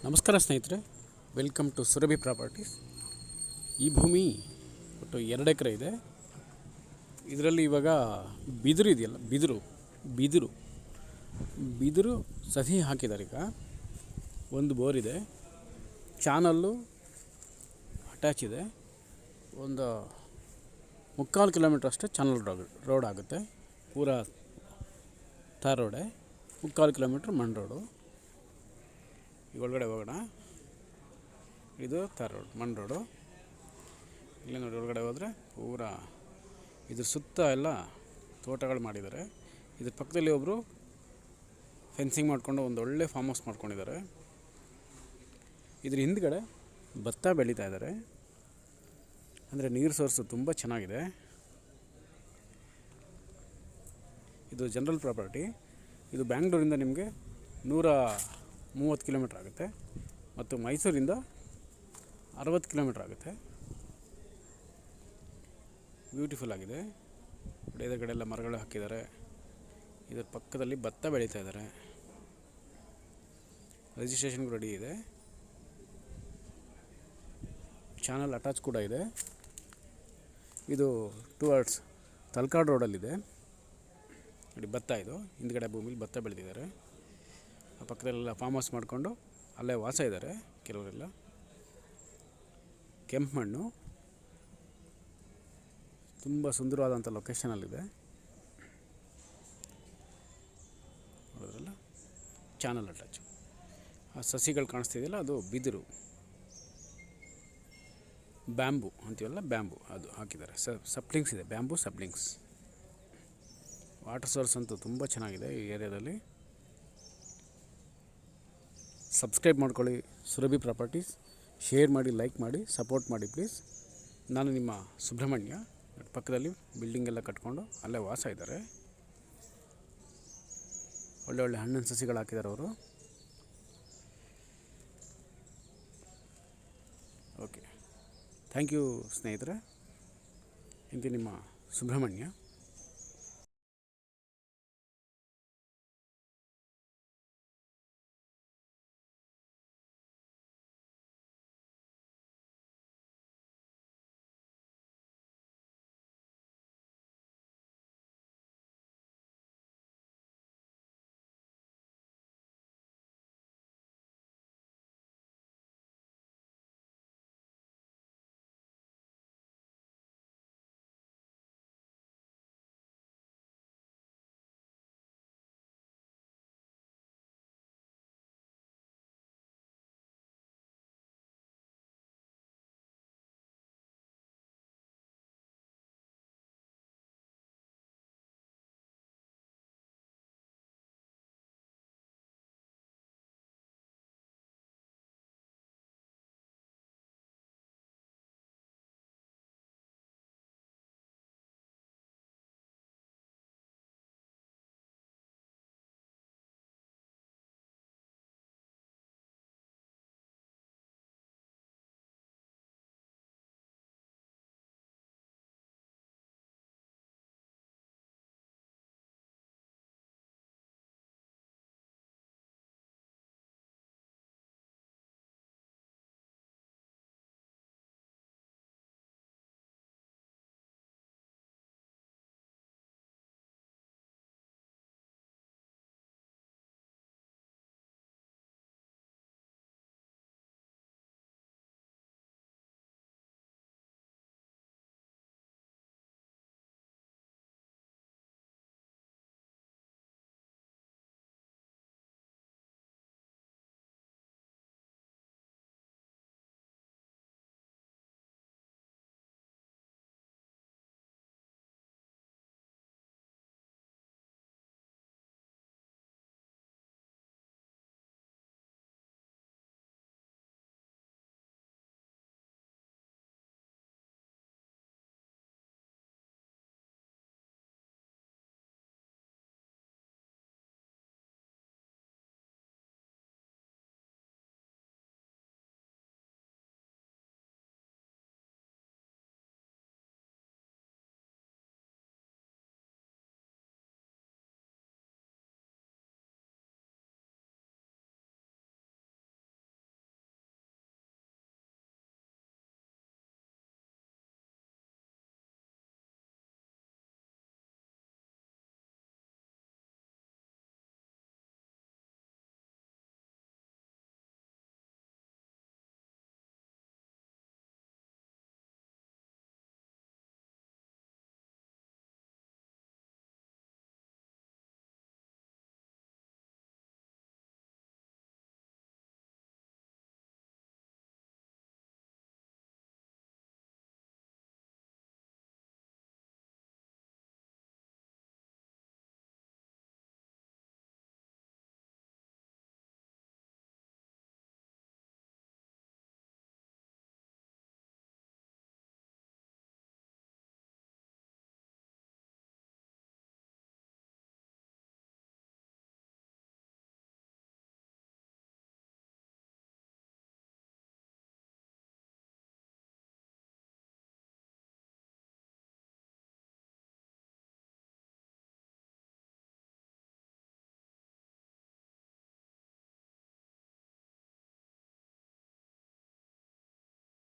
ನಮಸ್ಕಾರ ಸ್ನೇಹಿತರೆ, welcome to Surabhi properties. ಈ ಭೂಮಿ ಒಟ್ಟು 2 ಎಕರೆ ಇದೆ. ಇದರಲ್ಲಿ ಇವಾಗ ಬಿದಿರು ಇದೆಯಲ್ಲ, ಬಿದಿರು ಸಸಿ ಹಾಕಿದ್ದಾರೆ. ಈಗ ಒಂದು ಬೋರ್ ಇದೆ, ಚಾನಲ್ಲು ಅಟ್ಯಾಚ್ ಇದೆ. ಒಂದು 3/4 ಕಿಲೋಮೀಟ್ರ್ ಅಷ್ಟೇ ಚಾನಲ್ ರೋಡ್ ಆಗುತ್ತೆ. ಪೂರಾ ತಾರ್ ರೋಡೆ, 3/4 ಕಿಲೋಮೀಟ್ರ್ ಮಣ್ ರೋಡು. ಈಗ ಒಳಗಡೆ ಹೋಗೋಣ. ಇದು ತಾರ್ ರೋಡ್, ಮಣ್ ರೋಡು. ಇಲ್ಲೇ ನೋಡಿ, ಒಳಗಡೆ ಹೋದರೆ ಪೂರಾ ಇದ್ರ ಸುತ್ತ ಎಲ್ಲ ತೋಟಗಳು ಮಾಡಿದ್ದಾರೆ. ಇದ್ರ ಪಕ್ಕದಲ್ಲಿ ಒಬ್ಬರು ಫೆನ್ಸಿಂಗ್ ಮಾಡಿಕೊಂಡು ಒಂದು ಒಳ್ಳೆ ಫಾರ್ಮ್ ಹೌಸ್ ಮಾಡ್ಕೊಂಡಿದ್ದಾರೆ. ಇದ್ರ ಹಿಂದ್ಗಡೆ ಭತ್ತ ಬೆಳೀತಾ ಇದ್ದಾರೆ. ಅಂದರೆ ನೀರು ಸೋರ್ಸು ತುಂಬ ಚೆನ್ನಾಗಿದೆ. ಇದು ಜನರಲ್ ಪ್ರಾಪರ್ಟಿ. ಇದು ಬ್ಯಾಂಗ್ಳೂರಿಂದ ನಿಮಗೆ 130 ಕಿಲೋಮೀಟ್ರ್ ಆಗುತ್ತೆ ಮತ್ತು ಮೈಸೂರಿಂದ 60 ಕಿಲೋಮೀಟ್ರ್ ಆಗುತ್ತೆ. ಬ್ಯೂಟಿಫುಲ್ ಆಗಿದೆ. ಎದುರುಗಡೆ ಎಲ್ಲ ಮರಗಳು ಹಾಕಿದ್ದಾರೆ. ಇದರ ಪಕ್ಕದಲ್ಲಿ ಭತ್ತ ಬೆಳೀತಾ ಇದ್ದಾರೆ. ರಿಜಿಸ್ಟ್ರೇಷನ್ಗೂ ರೆಡಿ ಇದೆ. ಚಾನಲ್ ಅಟ್ಯಾಚ್ ಕೂಡ ಇದೆ. ಇದು ಟುವರ್ಡ್ಸ್ ತಲಕಾಡು ರೋಡಲ್ಲಿದೆ. ನೋಡಿ, ಭತ್ತ ಇದು ಹಿಂದ್ಗಡೆ ಭೂಮಿಲಿ ಭತ್ತ ಬೆಳೆದಿದ್ದಾರೆ. ಆ ಪಕ್ಕದಲ್ಲೆಲ್ಲ ಫಾರ್ಮ್ ಹೌಸ್ ಮಾಡಿಕೊಂಡು ಅಲ್ಲೇ ವಾಸ ಇದ್ದಾರೆ ಕೆಲವರೆಲ್ಲ. ಕೆಂಪು ಮಣ್ಣು, ತುಂಬ ಸುಂದರವಾದಂಥ ಲೊಕೇಶನಲ್ಲಿದೆ. ನೋಡಿದ್ರಲ್ಲ, ಚಾನಲ್ ಅಟ್ಯಾಚು. ಆ ಸಸಿಗಳು ಕಾಣಿಸ್ತಿದೆಯಲ್ಲ, ಅದು ಬಿದಿರು, ಬ್ಯಾಂಬು ಅಂತೀವಲ್ಲ, ಬ್ಯಾಂಬು ಅದು ಹಾಕಿದ್ದಾರೆ. ಸಪ್ಲಿಂಗ್ಸ್ ಇದೆ, ಬ್ಯಾಂಬು ಸಪ್ಲಿಂಗ್ಸ್. ವಾಟರ್ ಸೋರ್ಸ್ ಅಂತೂ ತುಂಬ ಚೆನ್ನಾಗಿದೆ ಈ ಏರಿಯಾದಲ್ಲಿ. ಸಬ್ಸ್ಕ್ರೈಬ್ ಮಾಡ್ಕೊಳ್ಳಿ ಸುರಭಿ ಪ್ರಾಪರ್ಟೀಸ್. ಶೇರ್ ಮಾಡಿ, ಲೈಕ್ ಮಾಡಿ, ಸಪೋರ್ಟ್ ಮಾಡಿ ಪ್ಲೀಸ್. ನಾನು ನಿಮ್ಮ ಸುಬ್ರಹ್ಮಣ್ಯ. ಪಕ್ಕದಲ್ಲಿ ಬಿಲ್ಡಿಂಗ್ ಎಲ್ಲ ಕಟ್ಕೊಂಡು ಅಲ್ಲೇ ವಾಸ ಇದ್ದಾರೆ. ಒಳ್ಳೆ ಹಣ್ಣಿನ ಸಸಿಗಳು ಹಾಕಿದ್ದಾರೆ ಅವರು. ಓಕೆ, ಥ್ಯಾಂಕ್ ಯು ಸ್ನೇಹಿತರೆ. ಇಂದು ನಿಮ್ಮ ಸುಬ್ರಹ್ಮಣ್ಯ.